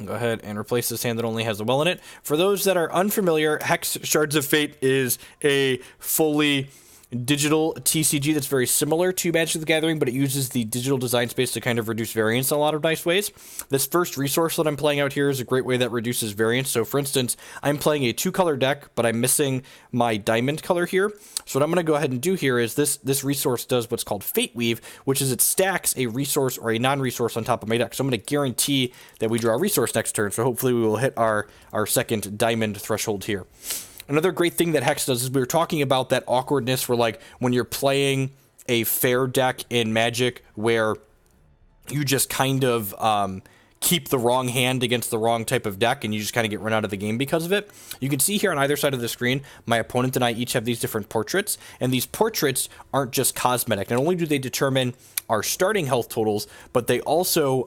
Go ahead and replace this hand that only has a well in it. For those that are unfamiliar, Hex Shards of Fate is a fully digital TCG that's very similar to Magic the Gathering, but it uses the digital design space to kind of reduce variance in a lot of nice ways. This first resource that I'm playing out here is a great way that reduces variance. So for instance, I'm playing a 2-color deck, but I'm missing my diamond color here. So what I'm going to go ahead and do here is this resource does what's called Fate Weave, which is it stacks a resource or a non-resource on top of my deck. So I'm going to guarantee that we draw a resource next turn. So hopefully we will hit our second diamond threshold here. Another great thing that Hex does is we were talking about that awkwardness where, like, when you're playing a fair deck in Magic where you just kind of keep the wrong hand against the wrong type of deck and you just kind of get run out of the game because of it. You can see here on either side of the screen, my opponent and I each have these different portraits, and these portraits aren't just cosmetic. Not only do they determine our starting health totals, but they also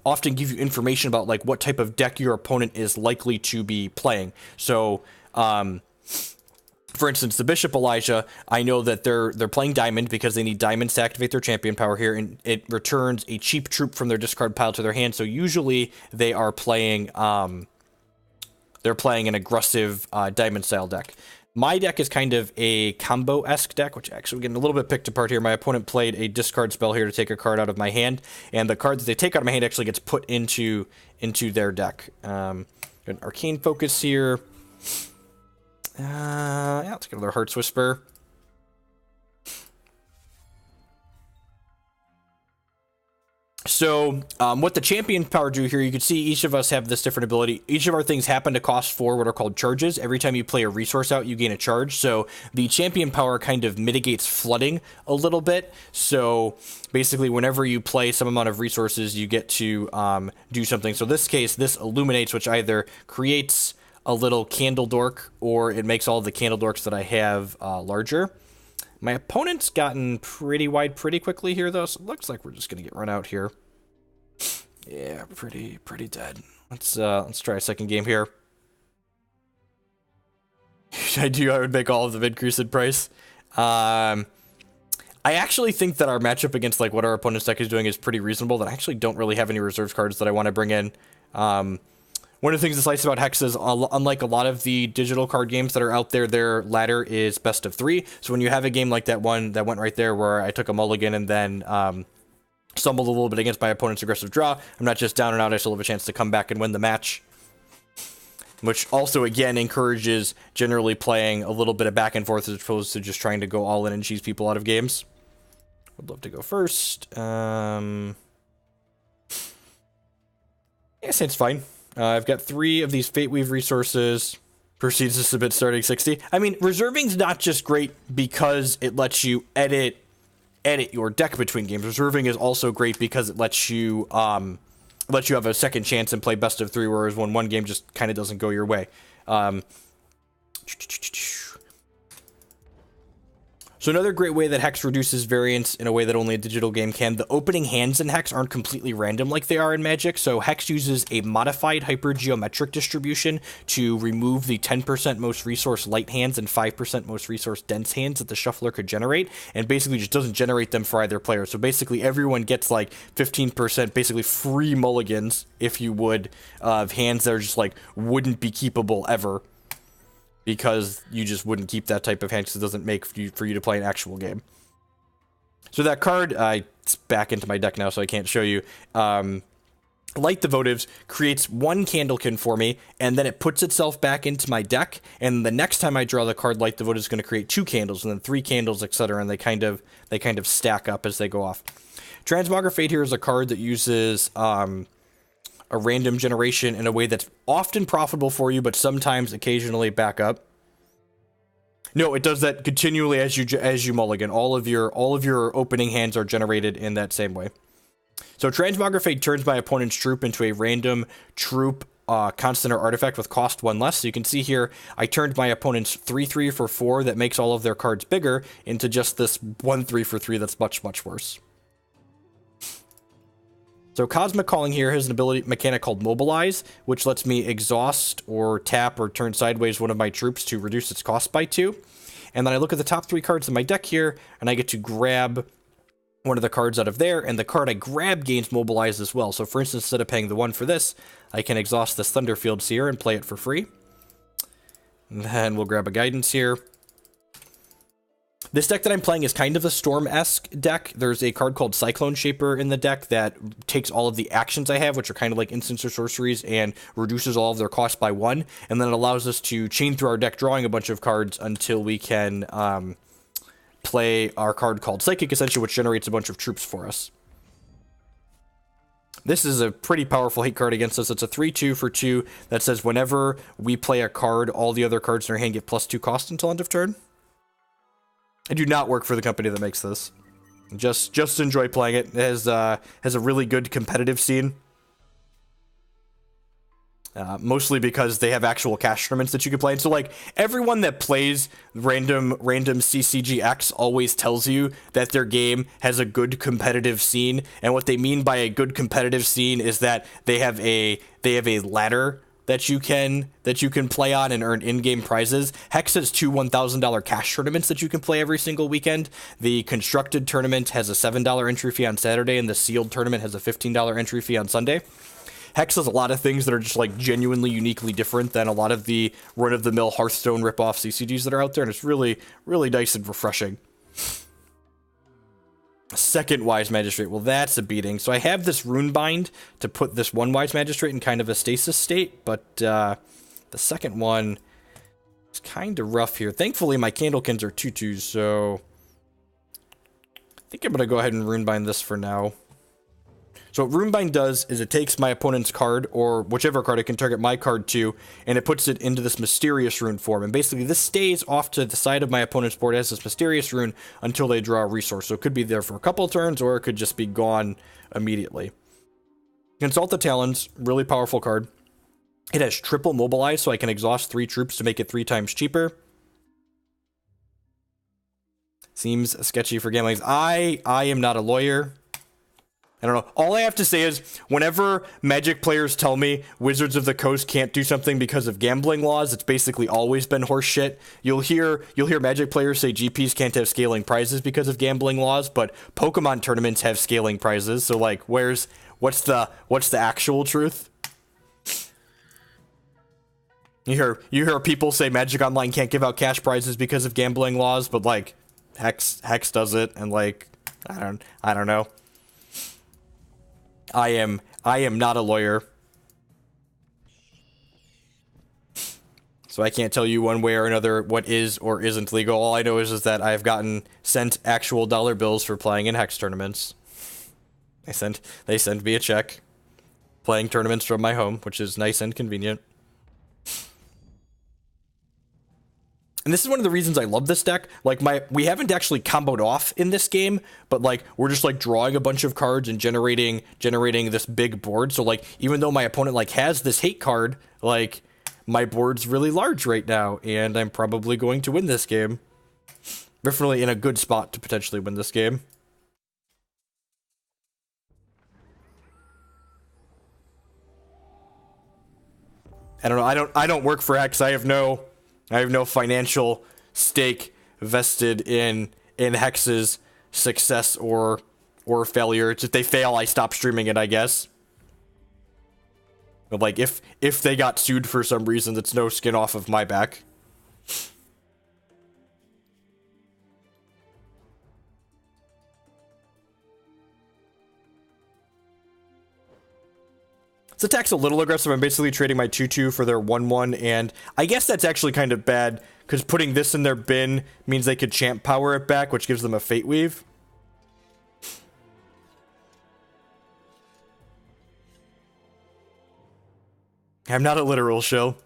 often give you information about, like, what type of deck your opponent is likely to be playing. So, for instance, the Bishop Elijah, I know that they're playing Diamond because they need Diamonds to activate their champion power here, and it returns a cheap troop from their discard pile to their hand. So usually they are playing an aggressive Diamond style deck. My deck is kind of a combo-esque deck, which actually we're getting a little bit picked apart here. My opponent played a discard spell here to take a card out of my hand, and the card that they take out of my hand actually gets put into their deck. An Arcane Focus here. Yeah, let's get another Heart's Whisper. So, what the champion power do here, you can see each of us have this different ability. Each of our things happen to cost 4 what are called charges. Every time you play a resource out, you gain a charge. So, the champion power kind of mitigates flooding a little bit. So, basically, whenever you play some amount of resources, you get to do something. So, in this case, this illuminates, which either creates a little candle dork, or it makes all of the candle dorks that I have larger. My opponent's gotten pretty wide pretty quickly here, though, so it looks like we're just gonna get run out here. Yeah, pretty dead. Let's try a second game here. I would make all of them increase in price. I actually think that our matchup against, like, what our opponent's deck is doing is pretty reasonable. That I actually don't really have any reserves cards that I want to bring in. One of the things that's nice about Hex is, unlike a lot of the digital card games that are out there, their ladder is best of 3. So when you have a game like that one that went right there where I took a mulligan and then stumbled a little bit against my opponent's aggressive draw, I'm not just down and out, I still have a chance to come back and win the match. Which also, again, encourages generally playing a little bit of back and forth as opposed to just trying to go all in and cheese people out of games. Would love to go first. Yeah, seems fine. I've got 3 of these Fate Weave resources. Proceeds to submit starting 60. I mean, reserving's not just great because it lets you edit your deck between games. Reserving is also great because it lets you have a second chance and play best of 3, whereas when one game just kind of doesn't go your way. So another great way that Hex reduces variance in a way that only a digital game can, the opening hands in Hex aren't completely random like they are in Magic, so Hex uses a modified hypergeometric distribution to remove the 10% most resource light hands and 5% most resource dense hands that the shuffler could generate, and basically just doesn't generate them for either player. So basically everyone gets like 15% basically free mulligans, if you would, of hands that are just like wouldn't be keepable ever, because you just wouldn't keep that type of hand because it doesn't make for you to play an actual game. So that card, it's back into my deck now, so I can't show you. Light the Votives creates 1 Candlekin for me, and then it puts itself back into my deck, and the next time I draw the card, Light the Votives is going to create 2 candles, and then 3 candles, etc., and they kind of stack up as they go off. Transmogrifade here is a card that uses a random generation in a way that's often profitable for you, but sometimes occasionally back up. No, it does that continually as you mulligan. All of your opening hands are generated in that same way. So Transmogrifade turns my opponent's troop into a random troop constant or artifact with cost 1 less. So you can see here, I turned my opponent's 3/3 for 4 that makes all of their cards bigger into just this 1/3 for 3 that's much, much worse. So Cosmic Calling here has an ability mechanic called Mobilize, which lets me exhaust or tap or turn sideways one of my troops to reduce its cost by 2. And then I look at the top 3 cards in my deck here, and I get to grab one of the cards out of there, and the card I grab gains mobilized as well. So for instance, instead of paying the 1 for this, I can exhaust this Thunderfield Seer and play it for free. And then we'll grab a Guidance here. This deck that I'm playing is kind of a Storm-esque deck. There's a card called Cyclone Shaper in the deck that takes all of the actions I have, which are kind of like instants or sorceries, and reduces all of their cost by 1, and then it allows us to chain through our deck, drawing a bunch of cards until we can play our card called Psychic Ascension, which generates a bunch of troops for us. This is a pretty powerful hate card against us. It's a 3/2 for 2 that says whenever we play a card, all the other cards in our hand get +2 cost until end of turn. I do not work for the company that makes this. Just enjoy playing it. It has a really good competitive scene. Mostly because they have actual cash tournaments that you can play. And so, like, everyone that plays random CCGX always tells you that their game has a good competitive scene. And what they mean by a good competitive scene is that they have a ladder that you can play on and earn in-game prizes. Hex has 2 $1,000 cash tournaments that you can play every single weekend. The constructed tournament has a $7 entry fee on Saturday, and the sealed tournament has a $15 entry fee on Sunday. Hex has a lot of things that are just like genuinely uniquely different than a lot of the run-of-the-mill Hearthstone rip-off CCGs that are out there, and it's really, really nice and refreshing. Second Wise Magistrate, well, that's a beating. So I have this Runebind to put this one Wise Magistrate in kind of a stasis state, but the second one is kind of rough here. Thankfully, my Candlekins are 2/2s, so I think I'm going to go ahead and Runebind this for now. So what Runebind does is it takes my opponent's card, or whichever card it can target my card to, and it puts it into this mysterious rune form. And basically this stays off to the side of my opponent's board as this mysterious rune until they draw a resource. So it could be there for a couple of turns, or it could just be gone immediately. Consult the Talon's really powerful card. It has triple mobilize, so I can exhaust 3 troops to make it 3 times cheaper. Seems sketchy for gambling. I am not a lawyer. I don't know. All I have to say is, whenever Magic players tell me Wizards of the Coast can't do something because of gambling laws, it's basically always been horse shit. You'll hear Magic players say GPs can't have scaling prizes because of gambling laws, but Pokemon tournaments have scaling prizes. So like, what's the actual truth? You hear people say Magic Online can't give out cash prizes because of gambling laws, but like Hex does it, and like I don't know. I am not a lawyer, so I can't tell you one way or another what is or isn't legal. All I know is that I've gotten sent actual dollar bills for playing in Hex tournaments. They send me a check, playing tournaments from my home, which is nice and convenient. And this is one of the reasons I love this deck. Like, we haven't actually comboed off in this game, but like we're just like drawing a bunch of cards and generating this big board. So like, even though my opponent like has this hate card, like my board's really large right now, and I'm probably going to win this game. Definitely in a good spot to potentially win this game. I don't know. I don't work for Hex. I have no financial stake vested in Hex's success or failure. If they fail, I stop streaming it, I guess. But like, if they got sued for some reason, that's no skin off of my back. This attack's a little aggressive. I'm basically trading my 2/2 for their 1/1, and I guess that's actually kind of bad, because putting this in their bin means they could champ power it back, which gives them a Fate Weave. I'm not a literal shill.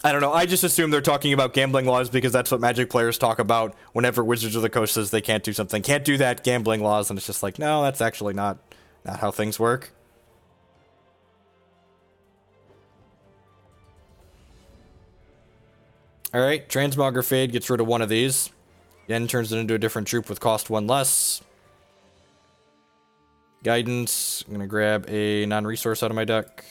I don't know, I just assume they're talking about gambling laws because that's what Magic players talk about whenever Wizards of the Coast says they can't do something. Can't do that, gambling laws, and it's just like, no, that's actually not how things work. Alright, Transmogrifade gets rid of one of these. Again, turns it into a different troop with cost 1 less. Guidance, I'm gonna grab a non-resource out of my deck.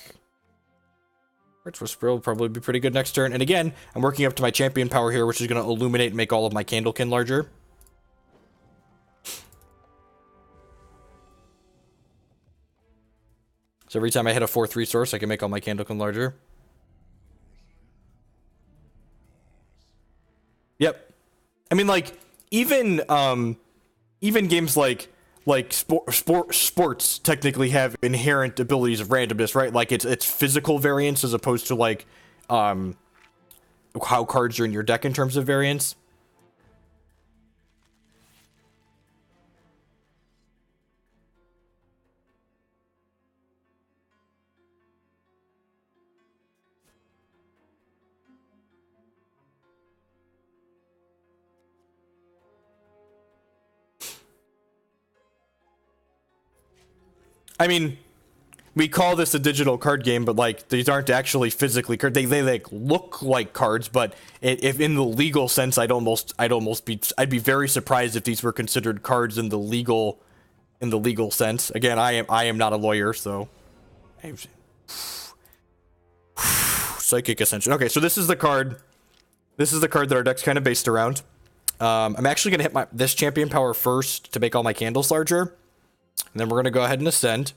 Hearts Whisper will probably be pretty good next turn. And again, I'm working up to my champion power here, which is going to illuminate and make all of my Candlekin larger. So every time I hit a 4/3 source, I can make all my Candlekin larger. Yep. I mean, like, even games like sports technically have inherent abilities of randomness, right? Like it's physical variance as opposed to like how cards are in your deck in terms of variance. I mean, we call this a digital card game, but like these aren't actually physically cards. They like look like cards, but if in the legal sense, I'd be very surprised if these were considered cards in the legal sense. Again, I am not a lawyer, so Psychic Ascension. Okay, so this is the card. This is the card that our deck's kind of based around. I'm actually gonna hit this champion power first to make all my candles larger. And then we're going to go ahead and Ascend.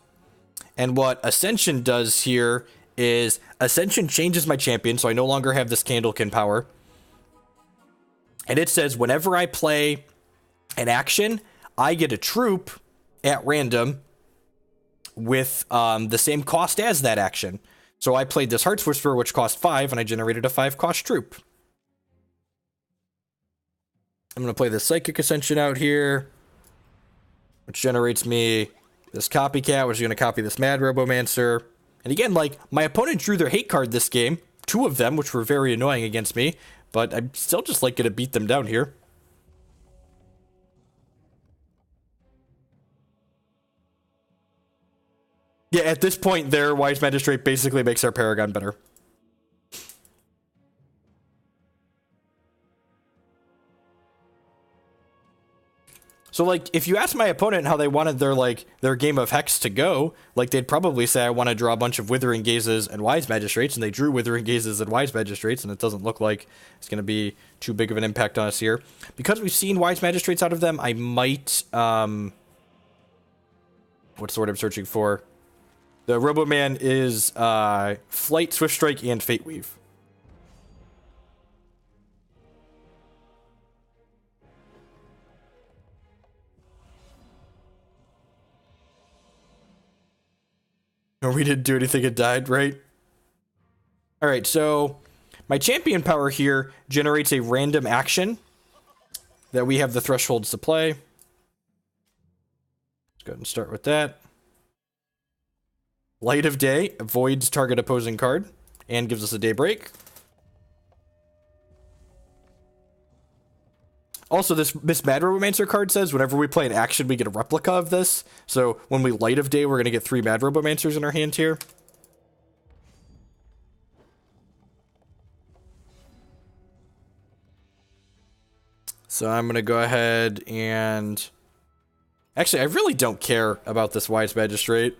And what Ascension does here is Ascension changes my champion, so I no longer have this Candlekin power. And it says whenever I play an action, I get a troop at random with the same cost as that action. So I played this Hearts Whisper, which cost 5, and I generated a 5-cost troop. I'm going to play this Psychic Ascension out here, which generates me this Copycat, which is going to copy this Mad Robomancer. And again, like, my opponent drew their hate card this game, 2 of them, which were very annoying against me, but I'm still just, like, going to beat them down here. Yeah, at this point, their Wise Magistrate basically makes our Paragon better. So, like, if you ask my opponent how they wanted their game of Hex to go, like, they'd probably say, I want to draw a bunch of Withering Gazes and Wise Magistrates, and they drew Withering Gazes and Wise Magistrates, and it doesn't look like it's going to be too big of an impact on us here. Because we've seen Wise Magistrates out of them, I might, what's the word I'm searching for? The Roboman is, Flight, Swift Strike, and Fate Weave. We didn't do anything, it died, right? Alright, so my champion power here generates a random action that we have the thresholds to play. Let's go ahead and start with that. Light of Day avoids target opposing card and gives us a daybreak. Also, this Mad Robomancer card says whenever we play an action, we get a replica of this. So when we Light of Day, we're going to get 3 Mad Robomancers in our hand here. So I'm going to go ahead and... Actually, I really don't care about this Wise Magistrate.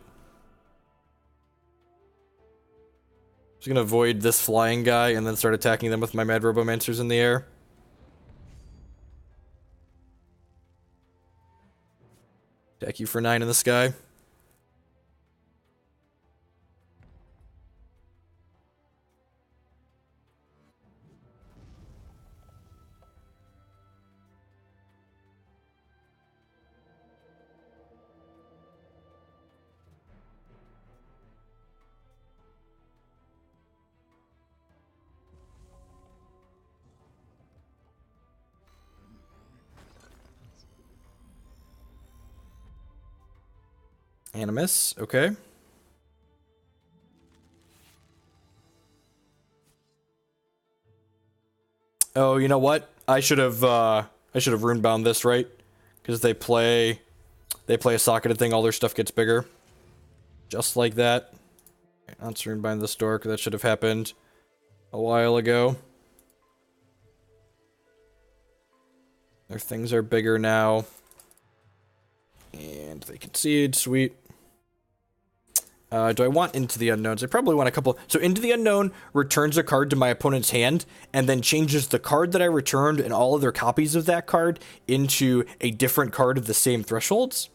I'm just going to avoid this flying guy and then start attacking them with my Mad Robomancers in the air. Attack you for 9 in the sky. Animus, okay. Oh, you know what? I should have runebound this, right? Because they play a socketed thing, all their stuff gets bigger. Just like that. Okay, let's runebind this door, because that should have happened a while ago. Their things are bigger now. And they concede, sweet. Do I want Into the Unknowns? I probably want a couple. So Into the Unknown returns a card to my opponent's hand and then changes the card that I returned and all other copies of that card into a different card of the same thresholds.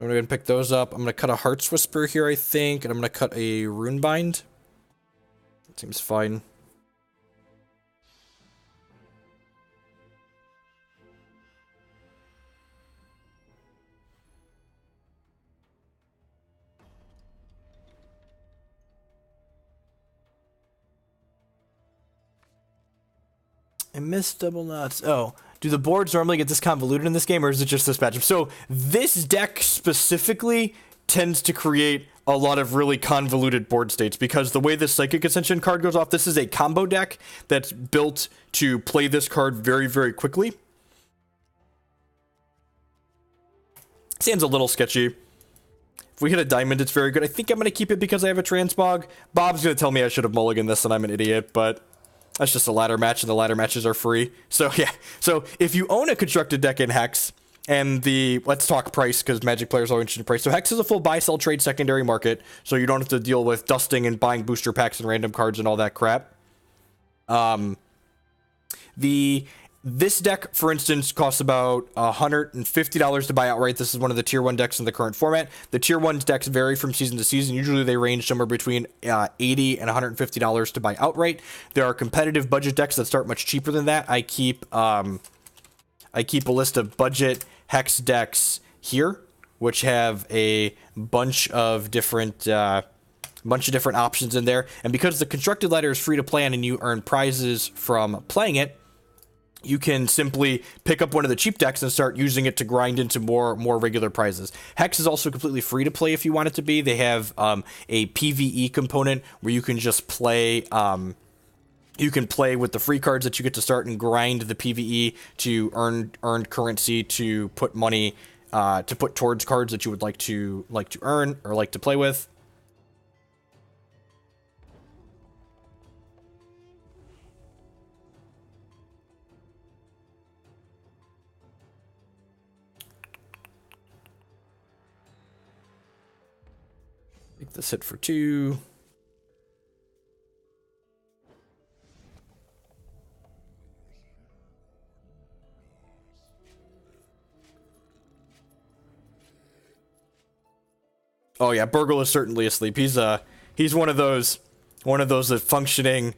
I'm going to pick those up. I'm going to cut a Heart's Whisper here, I think, and I'm going to cut a Runebind. That seems fine. I missed double knots. Oh, do the boards normally get this convoluted in this game, or is it just this matchup? So this deck specifically tends to create a lot of really convoluted board states because the way the Psychic Ascension card goes off, this is a combo deck that's built to play this card very, very quickly. Sounds a little sketchy. If we hit a diamond, it's very good. I think I'm going to keep it because I have a Transmog. Bob's going to tell me I should have mulliganed this and I'm an idiot, but that's just a ladder match, and the ladder matches are free. So, yeah. So, if you own a constructed deck in Hex, and let's talk price, because Magic players are interested in price. So, Hex is a full buy-sell trade secondary market, so you don't have to deal with dusting and buying booster packs and random cards and all that crap. This deck, for instance, costs about $150 to buy outright. This is one of the Tier 1 decks in the current format. The Tier 1 decks vary from season to season. Usually they range somewhere between $80 and $150 to buy outright. There are competitive budget decks that start much cheaper than that. I keep a list of budget Hex decks here, which have a bunch of different options in there. And because the constructed ladder is free to play on and you earn prizes from playing it, you can simply pick up one of the cheap decks and start using it to grind into more regular prizes. Hex is also completely free to play if you want it to be. They have a PvE component where you can just play. You can play with the free cards that you get to start and grind the PvE to earn currency to put money to put towards cards that you would like to earn or like to play with. Make this hit for 2. Oh yeah, Burgle is certainly asleep. He's one of those functioning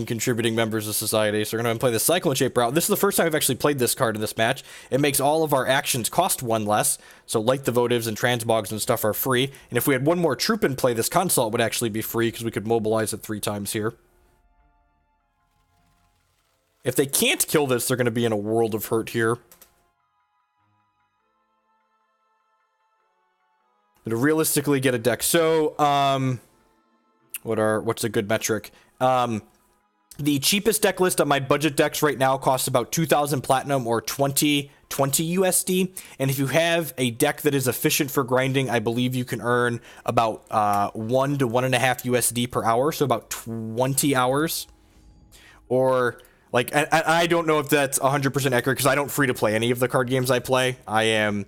contributing members of society. So we're going to play the Cyclone Shaper out. This is the first time I've actually played this card in this match. It makes all of our actions cost 1 less. So Light the Votives and Transmogs and stuff are free. And if we had one more troop in play, this Consult would actually be free because we could mobilize it 3 times here. If they can't kill this, they're going to be in a world of hurt here. To realistically get a deck. So, what's a good metric? The cheapest deck list on my budget decks right now costs about 2,000 platinum or 20 USD. And if you have a deck that is efficient for grinding, I believe you can earn about 1 to 1.5 USD per hour. So about 20 hours. Or like, I don't know if that's 100% accurate because I don't free to play any of the card games I play. I am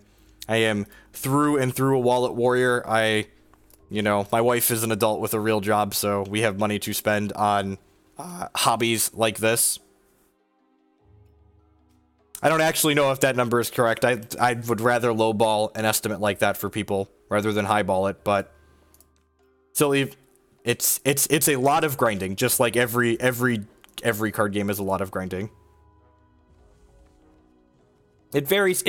through and through a wallet warrior. My wife is an adult with a real job, so we have money to spend on hobbies like this. I don't actually know if that number is correct. I would rather lowball an estimate like that for people rather than highball it, but still, it's a lot of grinding, just like every card game is a lot of grinding. It varies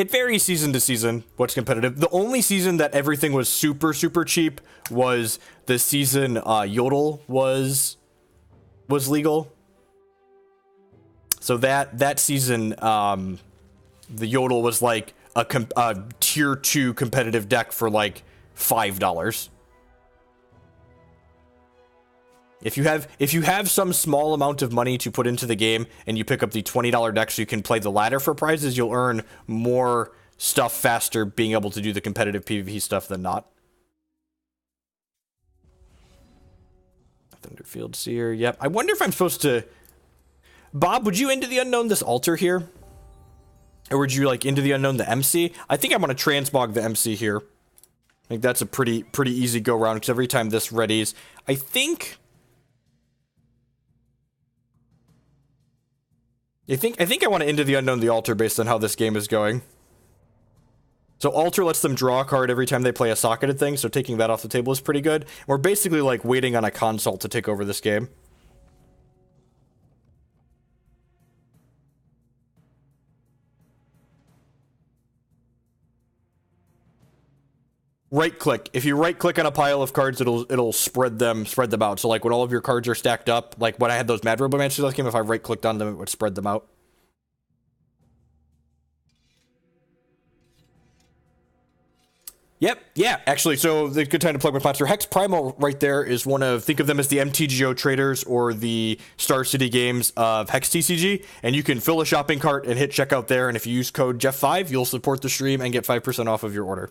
season to season what's competitive. The only season that everything was super, super cheap was the season Yodel was legal. So that season, the Yodel was like a tier 2 competitive deck for like $5. If you have some small amount of money to put into the game and you pick up the $20 deck so you can play the ladder for prizes, you'll earn more stuff faster being able to do the competitive PvP stuff than not. Thunderfield Seer, yep. I wonder if I'm supposed to... Bob, would you Into the Unknown this altar here? Or would you like Into the Unknown the MC? I think I'm going to transmog the MC here. I think that's a pretty easy go round because every time this readies, I think I want to Into the Unknown the Altar based on how this game is going. So Altar lets them draw a card every time they play a socketed thing, so taking that off the table is pretty good. We're basically like waiting on a Consult to take over this game. Right click. If you right click on a pile of cards, it'll spread them out. So like when all of your cards are stacked up, like when I had those Mad Robomancers last game, if I right clicked on them, it would spread them out. Yep, yeah, actually, so the good time to plug my sponsor. Hex Primal right there is one of, think of them as the MTGO traders or the Star City Games of Hex TCG, and you can fill a shopping cart and hit checkout there, and if you use code Jeff5, you'll support the stream and get 5% off of your order.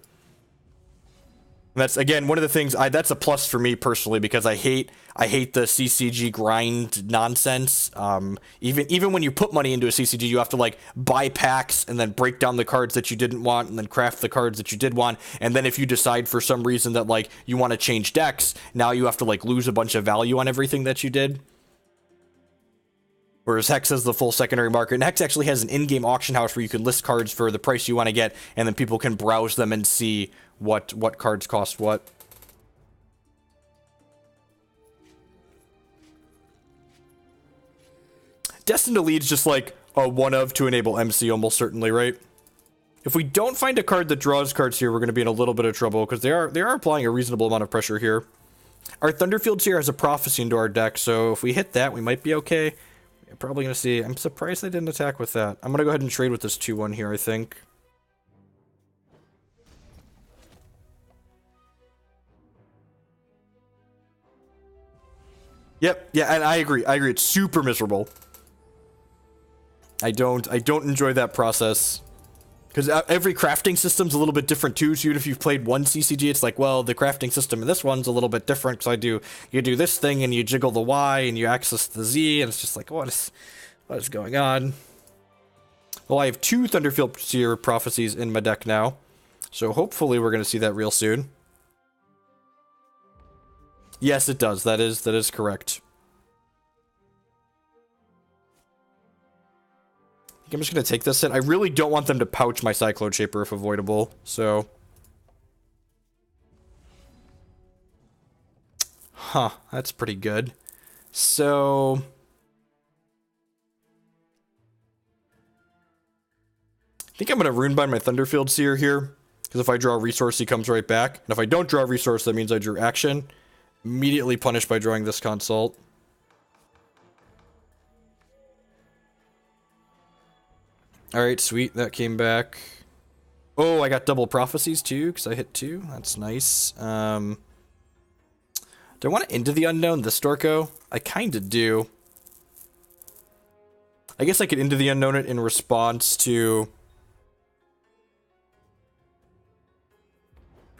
And that's, again, one of the things, that's a plus for me personally, because I hate the CCG grind nonsense. Even when you put money into a CCG, you have to, like, buy packs and then break down the cards that you didn't want and then craft the cards that you did want. And then if you decide for some reason that, like, you want to change decks, now you have to, like, lose a bunch of value on everything that you did. Whereas Hex has the full secondary market, and Hex actually has an in-game auction house where you can list cards for the price you want to get, and then people can browse them and see what cards cost what. Destined to Lead's just like a one of to enable MC almost certainly, right? If we don't find a card that draws cards here, we're going to be in a little bit of trouble, because they are applying a reasonable amount of pressure here. Our Thunderfield Seer has a Prophecy into our deck, so if we hit that, we might be okay. We're probably going to see... I'm surprised they didn't attack with that. I'm going to go ahead and trade with this 2-1 here, I think. Yep, yeah, and I agree. It's super miserable. I don't enjoy that process. Because every crafting system's a little bit different too, so even if you've played one CCG, it's like, well, the crafting system in this one's a little bit different, because you do this thing, and you jiggle the Y, and you access the Z, and it's just like, what is going on? Well, I have 2 Thunderfield Seer Prophecies in my deck now, so hopefully we're going to see that real soon. Yes, it does. That is correct. I think I'm just going to take this in. I really don't want them to pouch my Cyclone Shaper if avoidable, so... Huh, that's pretty good. So... I think I'm going to Runebind my Thunderfield Seer here, because if I draw a resource, he comes right back. And if I don't draw a resource, that means I drew action. Immediately punished by drawing this Consult. Alright, sweet. That came back. Oh, I got double Prophecies too, because I hit 2. That's nice. Do I want to Into the Unknown this Storko? I kind of do. I guess I could Into the Unknown it in response to...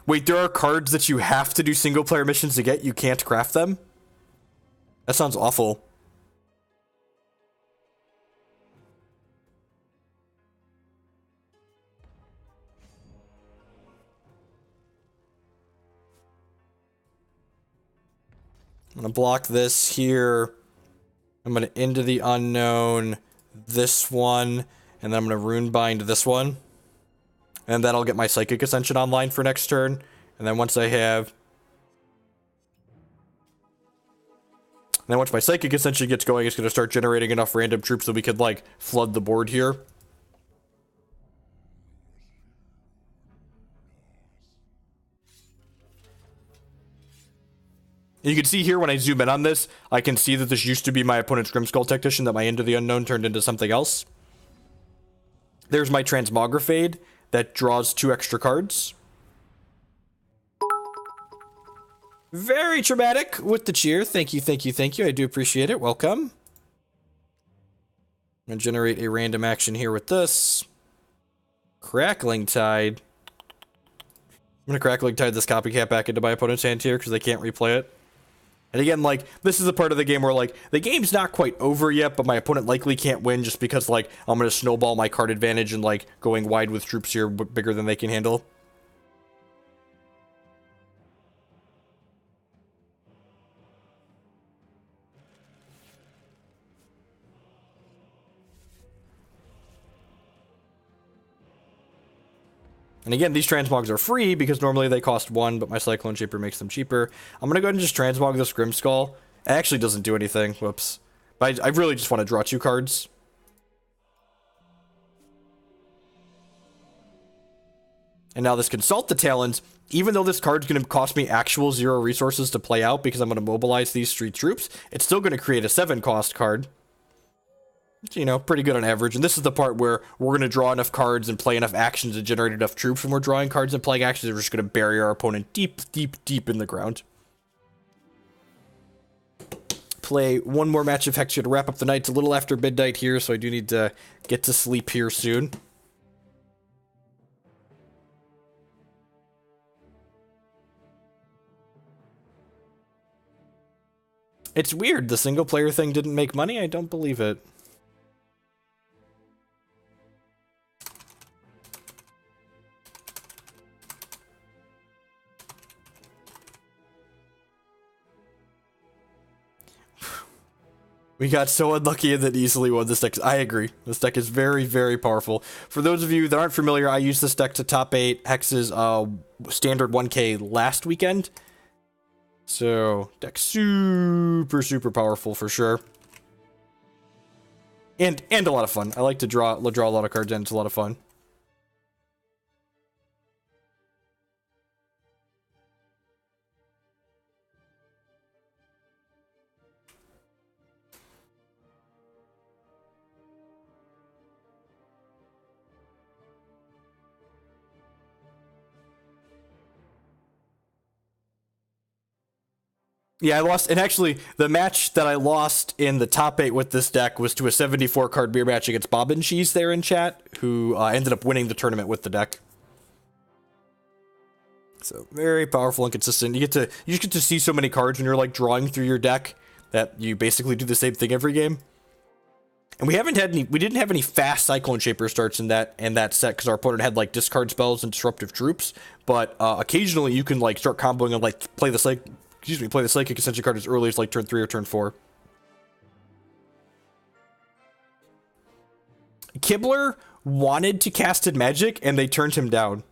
Wait, there are cards that you have to do single-player missions to get? You can't craft them? That sounds awful. I'm going to block this here. I'm going to Into the Unknown this one. And then I'm going to Runebind this one. And that'll get my Psychic Ascension online for next turn. And then once I have... And then once my Psychic Ascension gets going, it's going to start generating enough random troops so we could, like, flood the board here. You can see here when I zoom in on this, I can see that this used to be my opponent's Grimskull Tactician, that my Into the Unknown turned into something else. There's my Transmogrifade that draws 2 extra cards. Very traumatic with the cheer. Thank you, thank you, thank you. I do appreciate it. Welcome. I'm going to generate a random action here with this. Crackling Tide. I'm going to Crackling Tide this Copycat back into my opponent's hand here because they can't replay it. And again, like, this is the part of the game where, like, the game's not quite over yet, but my opponent likely can't win just because, like, I'm going to snowball my card advantage and, like, going wide with troops here bigger than they can handle. And again, these transmogs are free because normally they cost 1, but my Cyclone Shaper makes them cheaper. I'm going to go ahead and just transmog this Grimskull. It actually doesn't do anything. Whoops. But I really just want to draw 2 cards. And now this Consult the Talons, even though this card's going to cost me actual 0 resources to play out because I'm going to mobilize these 3 troops, it's still going to create a 7 cost card. You know, pretty good on average. And this is the part where we're going to draw enough cards and play enough actions to generate enough troops. When we're drawing cards and playing actions, we're just going to bury our opponent deep, deep, deep in the ground. Play one more match of Hex here to wrap up the night. It's a little after midnight here, so I do need to get to sleep here soon. It's weird. The single player thing didn't make money. I don't believe it. We got so unlucky and then easily won this deck. I agree. This deck is very, very powerful. For those of you that aren't familiar, I used this deck to top 8 Hex's standard 1K last weekend. So, deck super, super powerful for sure. And a lot of fun. I like to draw a lot of cards in. It's a lot of fun. Yeah, I lost, and actually, the match that I lost in the top 8 with this deck was to a 74 card beer match against Bob and Cheese there in chat, who ended up winning the tournament with the deck. So, very powerful and consistent. You just get to see so many cards when you're, like, drawing through your deck that you basically do the same thing every game. And we didn't have any fast Cyclone Shaper starts in that set because our opponent had, like, discard spells and disruptive troops, but occasionally you can, like, start comboing and, like, play the Psychic Ascension card as early as, like, turn 3 or turn 4. Kibler wanted to cast Magic, and they turned him down.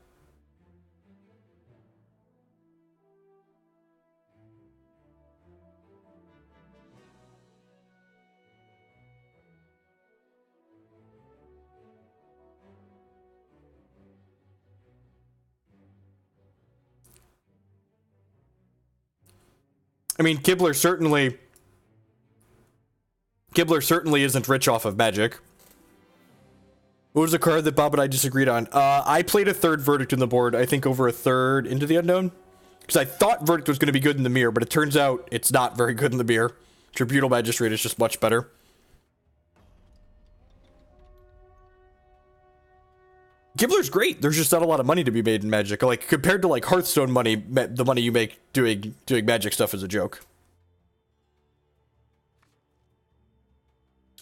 I mean, Kibler certainly isn't rich off of Magic. What was the card that Bob and I disagreed on? I played a 3rd Verdict in the board, I think over a 3rd Into the Unknown. Because I thought Verdict was going to be good in the mirror, but it turns out it's not very good in the mirror. Tribunal Magistrate is just much better. Kibler's great. There's just not a lot of money to be made in Magic. Like, compared to, like, Hearthstone money, the money you make doing Magic stuff is a joke.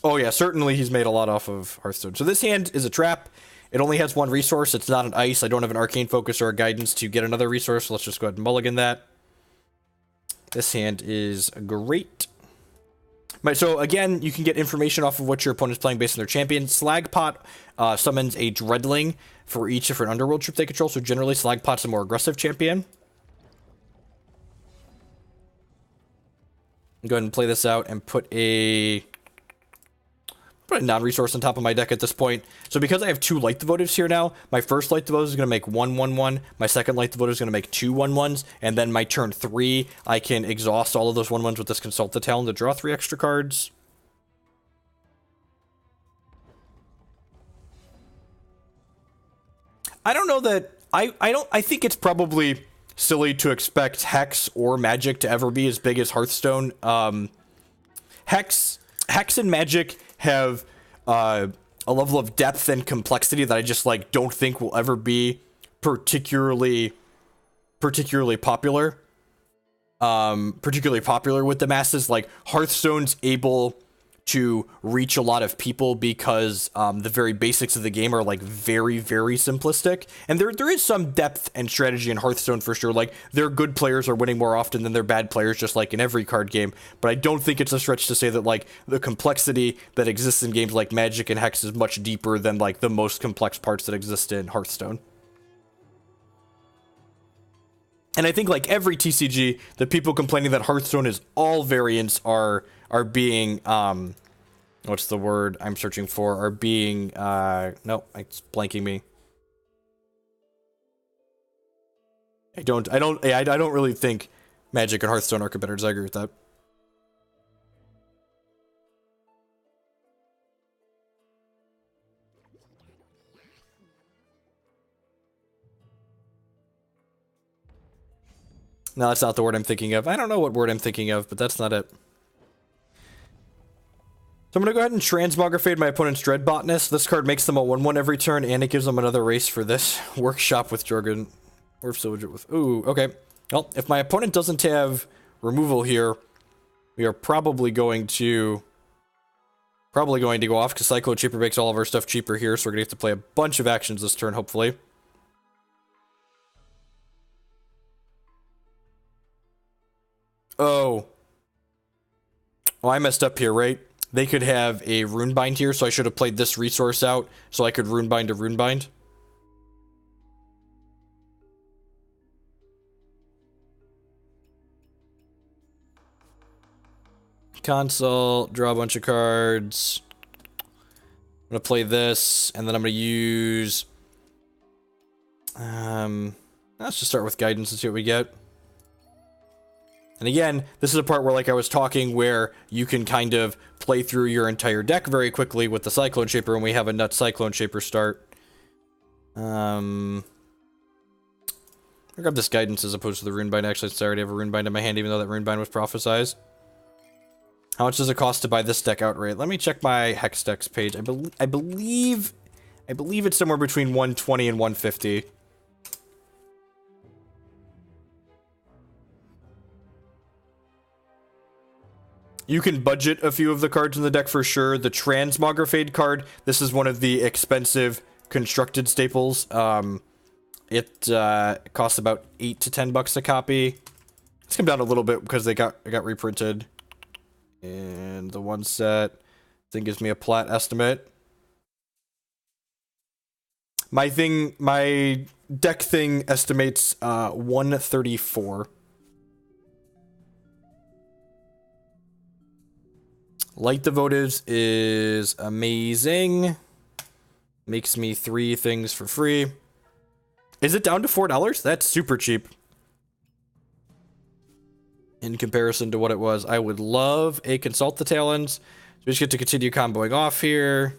Oh yeah, certainly he's made a lot off of Hearthstone. So this hand is a trap. It only has 1 resource. It's not an ice. I don't have an Arcane Focus or a Guidance to get another resource. So let's just go ahead and mulligan that. This hand is great. So again, you can get information off of what your opponent's playing based on their champion. Slagpot summons a Dreadling for each different underworld troop they control. So generally, Slagpot's a more aggressive champion. Go ahead and play this out and put a non-resource on top of my deck at this point. So because I have 2 Light the Votives here now, my first Light the Votives is going to make 1/1/1. My second Light the Votives is going to make 2 1/1s. And then my turn 3, I can exhaust all of those 1/1s with this Consult the Talon to draw 3 extra cards. I don't know that... I think it's probably silly to expect Hex or Magic to ever be as big as Hearthstone. Hex and Magic have a level of depth and complexity that I just, like, don't think will ever be particularly popular. particularly popular with the masses. Like, Hearthstone's able to reach a lot of people because the very basics of the game are like very, very simplistic. And there is some depth and strategy in Hearthstone for sure. Like, their good players are winning more often than their bad players, just like in every card game. But I don't think it's a stretch to say that like the complexity that exists in games like Magic and Hex is much deeper than like the most complex parts that exist in Hearthstone. And I think like every TCG, the people complaining that Hearthstone is all variants are being, what's the word I'm searching for? Are being, no, it's blanking me. I don't really think Magic and Hearthstone are competitors. I agree with that. No, that's not the word I'm thinking of. I don't know what word I'm thinking of, but that's not it. So I'm going to go ahead and Transmogrifade my opponent's Dread Botanist. This card makes them a 1/1 every turn, and it gives them another race for this. Workshop with Jorgen. Or Soldier with... Ooh, okay. Well, if my opponent doesn't have removal here, we are probably going to go off, because Cyclone Shaper makes all of our stuff cheaper here, so we're going to have to play a bunch of actions this turn, hopefully. Oh, I messed up here, right? They could have a Runebind here, so I should have played this resource out, so I could Runebind a Runebind. Consult, draw a bunch of cards. I'm gonna play this, and then I'm gonna use... let's just start with Guidance and see what we get. And again, this is a part where, like I was talking, where you can kind of play through your entire deck very quickly with the Cyclone Shaper, and we have a nut Cyclone Shaper start. I'll grab this Guidance as opposed to the Runebind, actually, since I already have a Runebind in my hand, even though that Runebind was prophesized. How much does it cost to buy this deck outright? Let me check my Hex Decks page. I believe it's somewhere between 120 and 150. You can budget a few of the cards in the deck for sure. The Transmogrifade card, this is one of the expensive constructed staples. It costs about $8 to $10 a copy. It's come down a little bit because it got reprinted. And the one set, I think, gives me a plat estimate. My deck thing estimates 134. Light the Votives is amazing. Makes me 3 things for free. Is it down to $4? That's super cheap. In comparison to what it was. I would love a Consult the Talons. So we just get to continue comboing off here.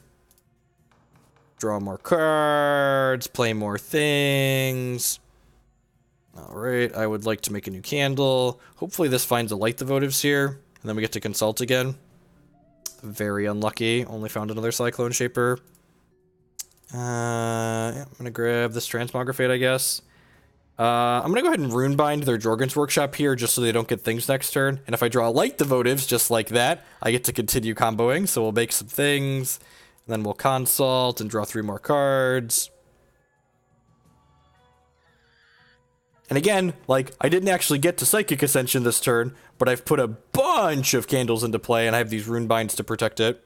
Draw more cards. Play more things. Alright, I would like to make a new candle. Hopefully this finds a Light the Votives here. And then we get to Consult again. Very unlucky. Only found another Cyclone Shaper. Yeah, I'm gonna grab this Transmogrifade, I guess. I'm gonna go ahead and Runebind their Jorgen's Workshop here, just so they don't get things next turn. And if I draw Light the Votives, just like that, I get to continue comboing. So we'll make some things, and then we'll Consult and draw 3 more cards. And again, like, I didn't actually get to Psychic Ascension this turn, but I've put a bunch of candles into play, and I have these Runebinds to protect it.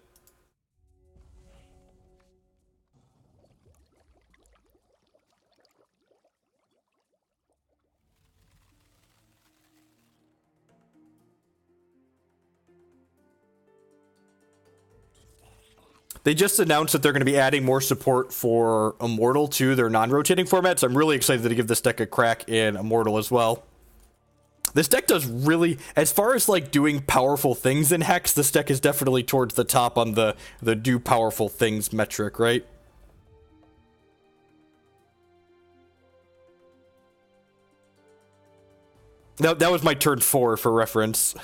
They just announced that they're going to be adding more support for Immortal to their non-rotating format, so I'm really excited to give this deck a crack in Immortal as well. This deck does really, as far as like doing powerful things in Hex, this deck is definitely towards the top on the do powerful things metric, right? That was my turn 4 for reference.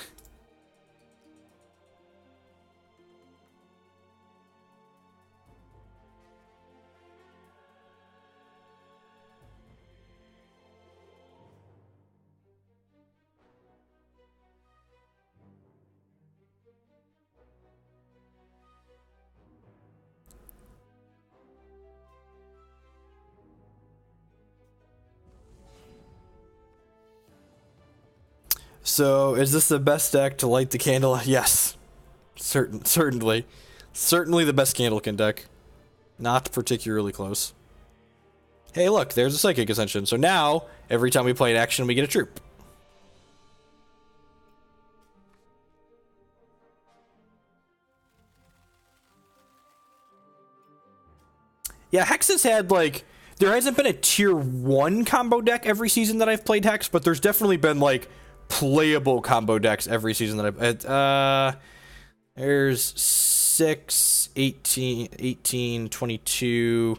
So, is this the best deck to light the candle? Yes. Certainly. Certainly the best Candlekin deck. Not particularly close. Hey, look, there's a Psychic Ascension. So now, every time we play an action, we get a troop. Yeah, Hex has had, like, there hasn't been a tier 1 combo deck every season that I've played Hex, but there's definitely been, like, playable combo decks every season that I've... there's 6, 18, 22...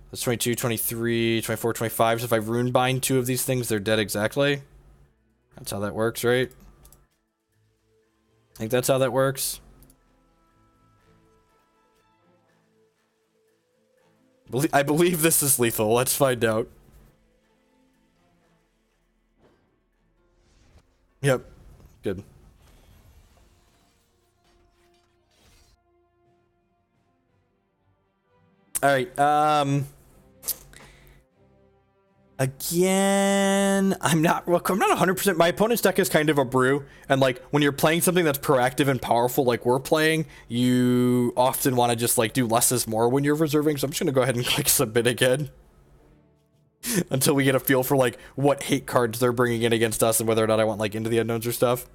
That's 22, 23, 24, 25. So if I Runebind 2 of these things, they're dead exactly. That's how that works, right? I think that's how that works. I believe this is lethal. Let's find out. Yep. Good. Alright, again, I'm not 100%. My opponent's deck is kind of a brew, and like when you're playing something that's proactive and powerful like we're playing, you often want to just like do less is more when you're reserving, so I'm just gonna go ahead and click submit again until we get a feel for like what hate cards they're bringing in against us and whether or not I want like Into the Unknowns or stuff.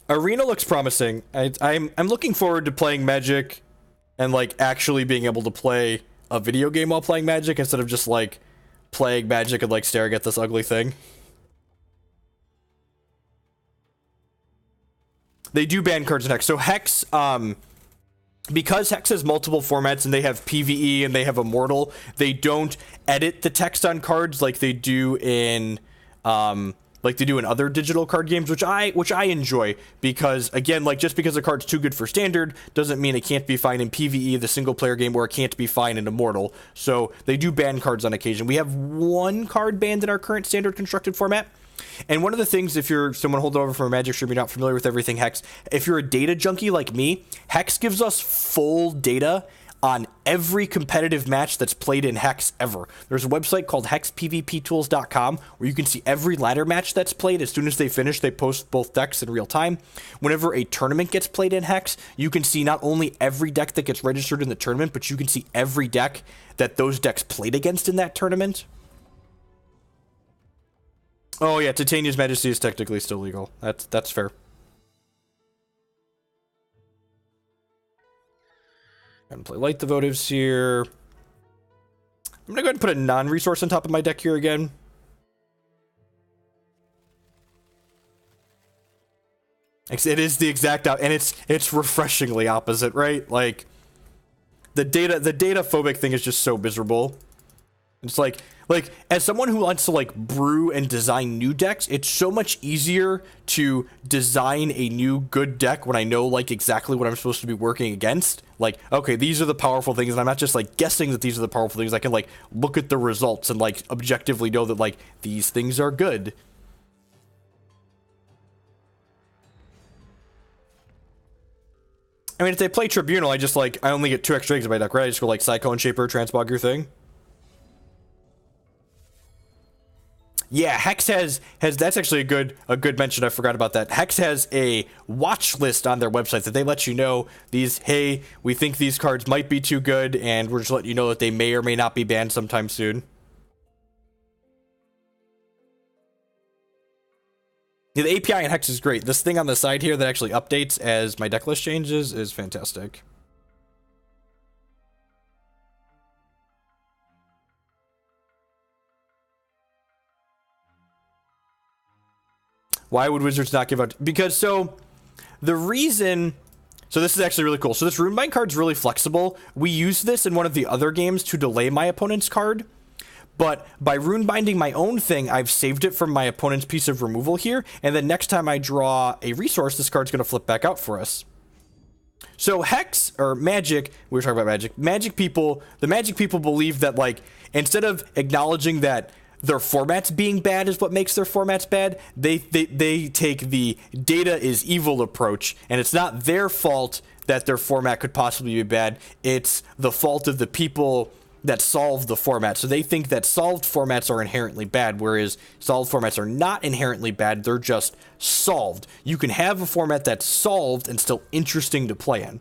Arena looks promising. I'm looking forward to playing Magic and like actually being able to play a video game while playing Magic instead of just like playing Magic and like staring at this ugly thing. They do ban cards in Hex. So Hex, because Hex has multiple formats and they have PvE and they have Immortal, they don't edit the text on cards like they do in other digital card games, which I enjoy, because again, like just because a card's too good for standard doesn't mean it can't be fine in PvE, the single player game, or it can't be fine in Immortal. So they do ban cards on occasion. We have one card banned in our current standard constructed format. And one of the things, if you're someone holding over from a Magic stream, you're not familiar with everything Hex, if you're a data junkie like me, Hex gives us full data on every competitive match that's played in Hex ever. There's a website called hexpvptools.com where you can see every ladder match that's played. As soon as they finish, they post both decks in real time. Whenever a tournament gets played in Hex, you can see not only every deck that gets registered in the tournament, but you can see every deck that those decks played against in that tournament. Oh yeah, Titania's Majesty is technically still legal. That's fair. I'm gonna play Light the Votives here. I'm gonna go ahead and put a non-resource on top of my deck here again. It is the exact and it's refreshingly opposite, right? Like the data phobic thing is just so miserable. It's like as someone who wants to like brew and design new decks, it's so much easier to design a new good deck when I know like exactly what I'm supposed to be working against. Like, okay, these are the powerful things, and I'm not just like guessing that these are the powerful things. I can like look at the results and like objectively know that like these things are good. I mean, if they play Tribunal, I only get 2 extra eggs in my deck, right? I just go like Cyclone Shaper, Transmog your thing. Yeah, Hex has that's actually a good mention. I forgot about that. Hex has a watch list on their website that they let you know hey, we think these cards might be too good, and we're just letting you know that they may or may not be banned sometime soon. Yeah, the API in Hex is great. This thing on the side here that actually updates as my deck list changes is fantastic. Why would Wizards not give out? Because so this is actually really cool. So this Runebind card's really flexible. We use this in one of the other games to delay my opponent's card. But by Runebinding my own thing, I've saved it from my opponent's piece of removal here. And then next time I draw a resource, this card's going to flip back out for us. So Hex, or Magic, we were talking about Magic. The Magic people believe that, like, instead of acknowledging that their formats being bad is what makes their formats bad, they take the data is evil approach, and it's not their fault that their format could possibly be bad. It's the fault of the people that solve the format. So they think that solved formats are inherently bad, whereas solved formats are not inherently bad. They're just solved. You can have a format that's solved and still interesting to play in.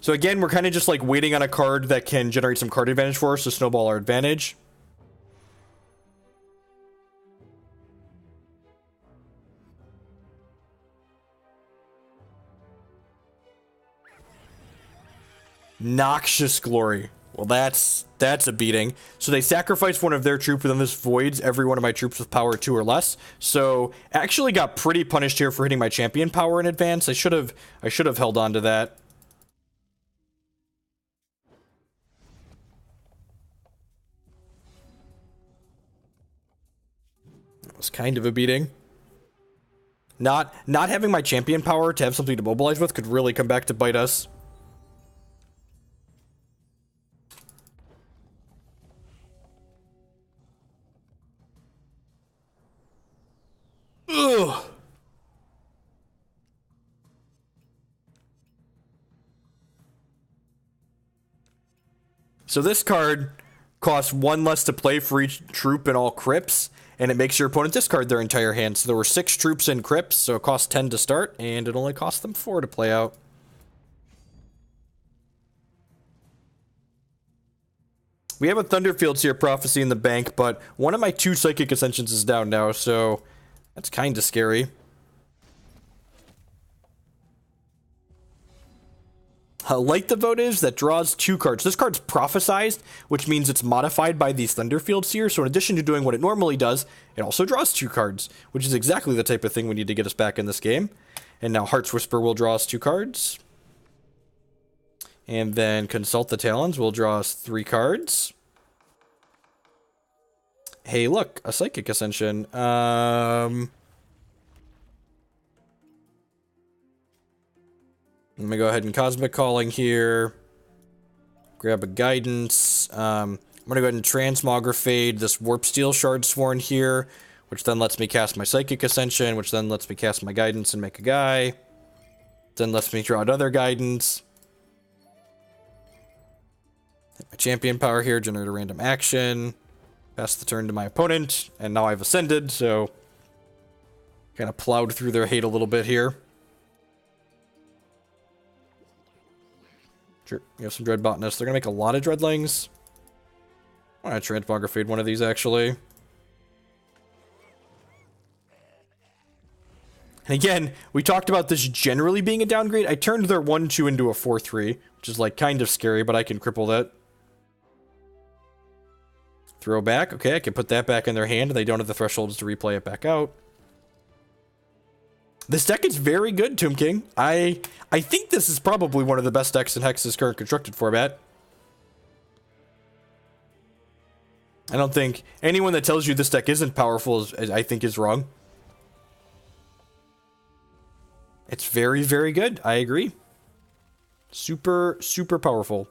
So again, we're kind of just like waiting on a card that can generate some card advantage for us to snowball our advantage. Noxious Glory. Well, that's a beating. So they sacrifice one of their troops, and then this voids every one of my troops with power 2 or less. So actually got pretty punished here for hitting my champion power in advance. I should have held on to that. That was kind of a beating. Not having my champion power to have something to mobilize with could really come back to bite us. Ugh. So this card costs 1 less to play for each troop in all crypts, and it makes your opponent discard their entire hand. So there were 6 troops in crypts, so it cost 10 to start, and it only cost them 4 to play out. We have a Thunderfield Seer Prophecy in the bank, but one of my 2 Psychic Ascensions is down now, so that's kind of scary. Light the Votives, that draws 2 cards. This card's prophesized, which means it's modified by these Thunderfield Seer, so in addition to doing what it normally does, it also draws 2 cards, which is exactly the type of thing we need to get us back in this game. And now Heart's Whisper will draw us 2 cards. And then Consult the Talons will draw us 3 cards. Hey, look, a Psychic Ascension. Let me go ahead and Cosmic Calling here. Grab a Guidance. I'm going to go ahead and Transmogrifade this Warp Steel Shard Sworn here, which then lets me cast my Psychic Ascension, which then lets me cast my Guidance and make a guy. Then lets me draw another Guidance. Hit my Champion Power here, generate a random action. Pass the turn to my opponent, and now I've ascended, so kind of plowed through their hate a little bit here. Sure, you have some Dread Botanists. They're going to make a lot of Dreadlings. I want to Transmogrifade one of these, actually. And again, we talked about this generally being a downgrade. I turned their 1-2 into a 4-3, which is, like, kind of scary, but I can cripple that. Throw back. Okay, I can put that back in their hand, and they don't have the thresholds to replay it back out. This deck is very good, Tomb King. I think this is probably one of the best decks in Hex's current constructed format. I don't think anyone that tells you this deck isn't powerful I think is wrong. It's very, very good. I agree. Super, super powerful.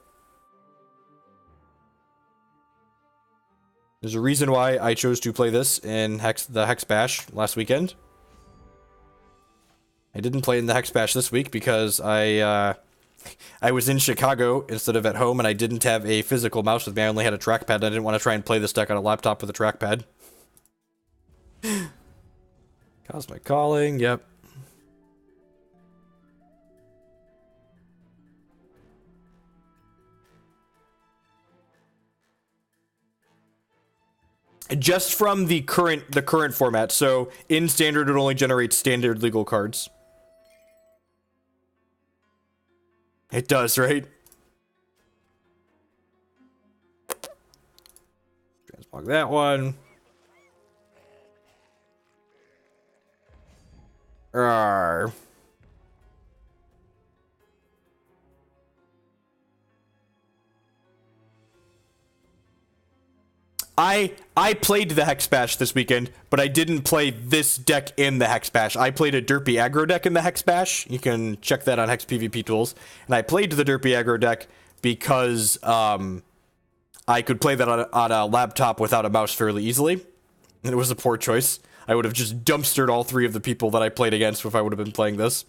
There's a reason why I chose to play this in the Hex Bash last weekend. I didn't play in the Hex Bash this week because I was in Chicago instead of at home, and I didn't have a physical mouse with me. I only had a trackpad, and I didn't want to try and play this deck on a laptop with a trackpad. Cosmic Calling, yep. Just from the current format. So in Standard, it only generates standard legal cards. It does, right? Transmog that one. Arrgh. I played the Hex Bash this weekend, but I didn't play this deck in the Hex Bash. I played a derpy aggro deck in the Hex Bash. You can check that on Hex PvP Tools. And I played the derpy aggro deck, because I could play that on a laptop without a mouse fairly easily. And it was a poor choice. I would have just dumpstered all 3 of the people that I played against if I would have been playing this.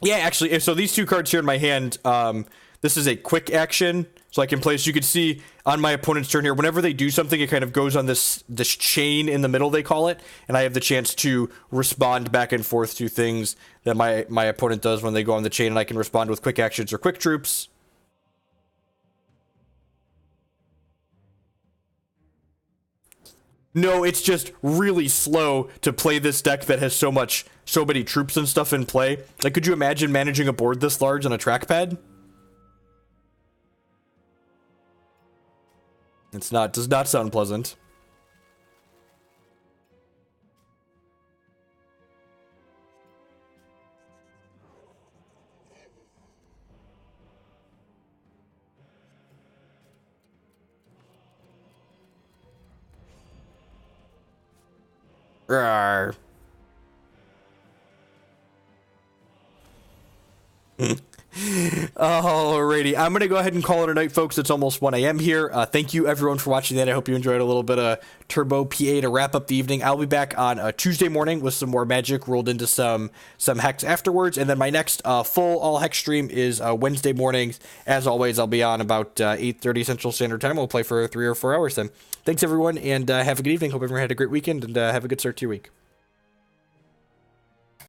Yeah, actually, so these 2 cards here in my hand, this is a quick action, so I can play, so you can see on my opponent's turn here, whenever they do something, it kind of goes on this chain in the middle, they call it, and I have the chance to respond back and forth to things that my opponent does when they go on the chain, and I can respond with quick actions or quick troops. No, it's just really slow to play this deck that has so many troops and stuff in play. Like, could you imagine managing a board this large on a trackpad? Does not sound pleasant. Rawr. Alrighty, I'm gonna go ahead and call it a night, folks. It's almost 1 a.m. here. Thank you everyone for watching that. I hope you enjoyed a little bit of Turbo PA to wrap up the evening. I'll be back on Tuesday morning with some more Magic rolled into some Hex afterwards, and then my next full all Hex stream is Wednesday mornings. As always, I'll be on about 8:30 Central Standard Time. We'll play for 3 or 4 hours then. Thanks everyone, and have a good evening. Hope everyone had a great weekend, and have a good start to your week.